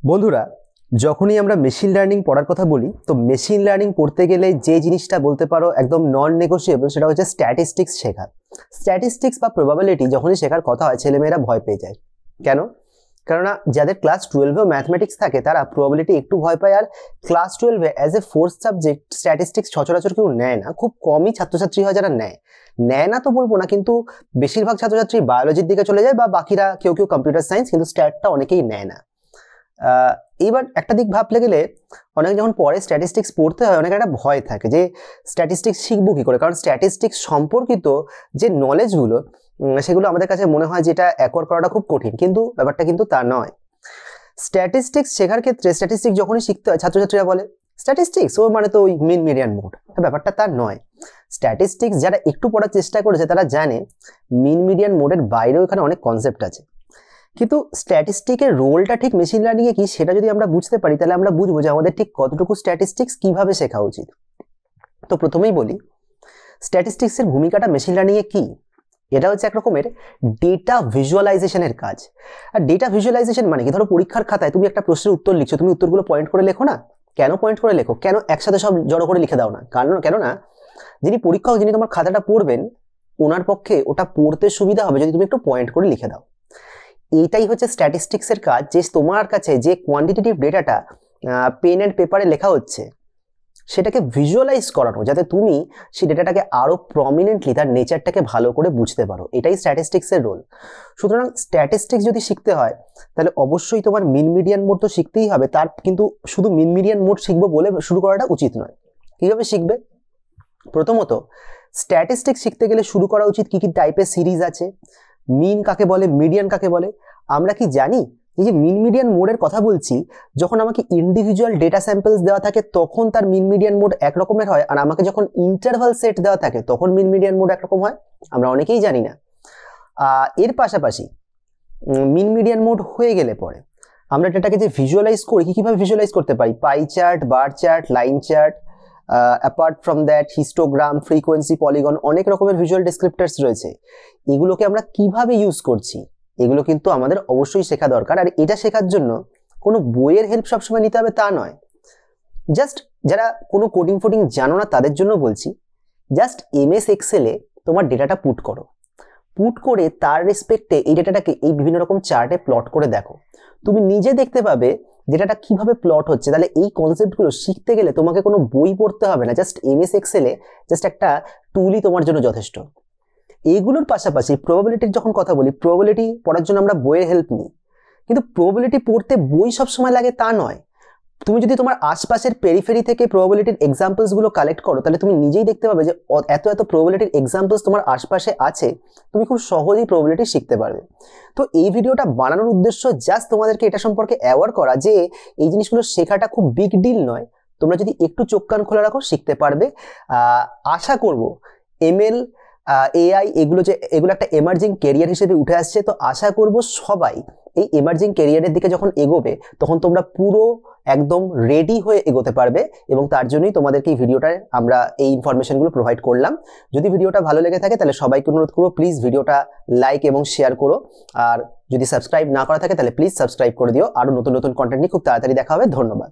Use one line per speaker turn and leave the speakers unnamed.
বন্ধুরা, যখনই আমরা মেশিন লার্নিং পড়ার কথা বলি তো মেশিন লার্নিং পড়তে গেলে যে জিনিসটা বলতে পারো একদম নন নেগোশিয়েবল সেটা হচ্ছে স্ট্যাটিস্টিক্স শেখা। স্ট্যাটিস্টিক্স বা প্রবাবিলিটি যখনই শেখার কথা হয় ছেলেমেয়েরা ভয় পেয়ে যায়। কেন? কেননা যাদের ক্লাস 12-এও ম্যাথমেটিক্স থাকে তারা প্রবাবিলিটি একটু ভয় পায়, আর ক্লাস 12-এ as a fourth subject statistics সচরাচর কেউ নেয় না। খুব কমই ছাত্রছাত্রী হয় যারা নেয় না তো বলবো না, কিন্তু বেশিরভাগ ছাত্রছাত্রী বায়োলজির দিকে চলে যায় বা বাকিরা কেউ কেউ কম্পিউটার সায়েন্স, কিন্তু স্ট্যাটটা অনেকেই নেয় না। এইবার একটা দিক ভাবলে গেলে অনেক যখন পরে স্ট্যাটিস্টিক্স পড়তে হয় অনেক একটা ভয় থাকে যে স্ট্যাটিস্টিক্স শিখবো কী করে, কারণ স্ট্যাটিস্টিক্স সম্পর্কিত যে নলেজগুলো সেগুলো আমাদের কাছে মনে হয় যেটা অ্যাকোয়ার করাটা খুব কঠিন, কিন্তু ব্যাপারটা কিন্তু তা নয়। স্ট্যাটিস্টিক্স শেখার ক্ষেত্রে স্ট্যাটিস্টিক্স যখনই শিখতে হয় ছাত্রছাত্রীরা বলে স্ট্যাটিস্টিক্স ও মানে তো ওই মিন মিডিয়ান মোড। ব্যাপারটা তার নয়। স্ট্যাটিস্টিক্স যারা একটু পড়ার চেষ্টা করেছে তারা জানে মিন মিডিয়ান মোডের বাইরেও এখানে অনেক কনসেপ্ট আছে, কিন্তু স্ট্যাটিস্টিকের রোলটা ঠিক মেশিন লার্নিংয়ে কি সেটা যদি আমরা বুঝতে পারি তাহলে আমরা বুঝবো যে আমাদের ঠিক কতটুকু স্ট্যাটিস্টিক্স কিভাবে শেখা উচিত। তো প্রথমেই বলি স্ট্যাটিস্টিক্সের ভূমিকাটা মেশিন লার্নিংয়ে কি। এটা হচ্ছে এক রকমের ডেটা ভিজুয়ালাইজেশনের কাজ। আর ডেটা ভিজুয়ালাইজেশন মানে কি, ধরো পরীক্ষার খাতায় তুমি একটা প্রশ্নের উত্তর লিখছো, তুমি উত্তরগুলো পয়েন্ট করে লেখো না? কেন পয়েন্ট করে লেখো? কেন একসাথে সব জড়ো করে লিখে দাও না? কেননা যিনি পরীক্ষক, যিনি তোমার খাতাটা পড়বেন ওনার পক্ষে ওটা পড়তে সুবিধা হবে যদি তুমি একটু পয়েন্ট করে লিখে দাও। এইটাই হচ্ছে স্ট্যাটিস্টিক্সের কাজ, যে তোমার কাছে যে কোয়ান্টিটেটিভ ডেটাটা পেন অ্যান্ড পেপারে লেখা হচ্ছে সেটাকে ভিজুয়ালাইজ করানো, যাতে তুমি সেই ডেটাটাকে আরো প্রমিনেন্টলি তার নেচারটাকে ভালো করে বুঝতে পারো। এটাই স্ট্যাটিস্টিক্সের রোল। সুতরাং স্ট্যাটিস্টিক্স যদি শিখতে হয় তাহলে অবশ্যই তোমার মিন মিডিয়ান মোড তো শিখতেই হবে, তার কিন্তু শুধু মিন মিডিয়ান মোড শিখবো বলে শুরু করাটা উচিত নয়। কিভাবে শিখবে? প্রথমত স্ট্যাটিস্টিক্স শিখতে গেলে শুরু করা উচিত কি কি টাইপের সিরিজ আছে, মিন কাকে বলে, মিডিয়ান কাকে বলে। আমরা কি জানি এই যে মিন মিডিয়ান মোডের কথা বলছি, যখন আমাকে ইন্ডিভিজুয়াল ডেটা স্যাম্পলস দেওয়া থাকে তখন তার মিন মিডিয়ান মোড একরকমের হয়, আর আমাকে যখন ইন্টারভাল সেট দেওয়া থাকে তখন মিন মিডিয়ান মোড একরকম হয়। আমরা অনেকেই জানি না। এর পাশাপাশি মিন মিডিয়ান মোড হয়ে গেলে পরে আমরা ডেটাকে যে ভিজুয়ালাইজ করি কিভাবে ভিজুয়ালাইজ করতে পারি, pie chart, bar chart, line chart, apart from that histogram, frequency, polygon, অনেক রকমের ভিজুয়াল ডেসক্রিপ্টার্স রয়েছে। এগুলোকে আমরা কিভাবে ইউজ করছি এগুলো কিন্তু আমাদের অবশ্যই শেখা দরকার। আর এটা শেখার জন্য কোনো বইয়ের হেল্প সবসময় নিতে হবে তা নয়। জাস্ট যারা কোনো কোডিং ফোডিং জানো না তাদের জন্য বলছি, জাস্ট MS এক্সেলে তোমার ডেটাটা পুট করো, পুট করে তার রেসপেক্টে এই ডেটাটাকে এই বিভিন্ন রকম চার্টে প্লট করে দেখো। তুমি নিজে দেখতে পাবে ডেটাটা কিভাবে প্লট হচ্ছে। তাহলে এই কনসেপ্টগুলো শিখতে গেলে তোমাকে কোনো বই পড়তে হবে না, জাস্ট MS এক্সেলে জাস্ট একটা টুলই তোমার জন্য যথেষ্ট। এইগুলোর পাশাপাশি প্রবাবিলিটির যখন কথা বলি, প্রবাবিলিটি পড়ার জন্য আমরা বইয়ের হেল্প নিই, কিন্তু প্রবাবিলিটি পড়তে বই সবসময় লাগে তা নয়। তুমি যদি তোমার আশপাশের পেরিফেরি থেকে প্রবাবিলিটির এক্সাম্পলসগুলো কালেক্ট করো তাহলে তুমি নিজেই দেখতে পাবে যে এত এত প্রবাবিলিটির এক্সাম্পলস তোমার আশপাশে আছে, তুমি খুব সহজেই প্রবাবিলিটি শিখতে পারবে। তো এই ভিডিওটা বানানোর উদ্দেশ্য জাস্ট তোমাদেরকে এটা সম্পর্কে অ্যাওয়ার করা যে এই জিনিসগুলো শেখাটা খুব বিগ ডিল নয়। তোমরা যদি একটু চোখ কান খোলা রাখো শিখতে পারবে। আশা করব ML AI এগুলো একটা এমার্জিং ক্যারিয়ার হিসেবে উঠে আসছে, তো আশা করব সবাই এই এমার্জিং ক্যারিয়ারের দিকে যখন এগোবে তখন তোমরা পুরো একদম রেডি হয়ে এগোতে পারবে, এবং তার জন্যই তোমাদেরকে এই ভিডিওটায় আমরা এই ইনফরমেশনগুলো প্রোভাইড করলাম। যদি ভিডিওটা ভালো লেগে থাকে তাহলে সবাইকে অনুরোধ করবো প্লিজ ভিডিওটা লাইক এবং শেয়ার করো, আর যদি সাবস্ক্রাইব না করা থাকে তাহলে প্লিজ সাবস্ক্রাইব করে দিও। আরও নতুন নতুন কন্টেন্ট নিয়ে খুব তাড়াতাড়ি দেখা হবে। ধন্যবাদ।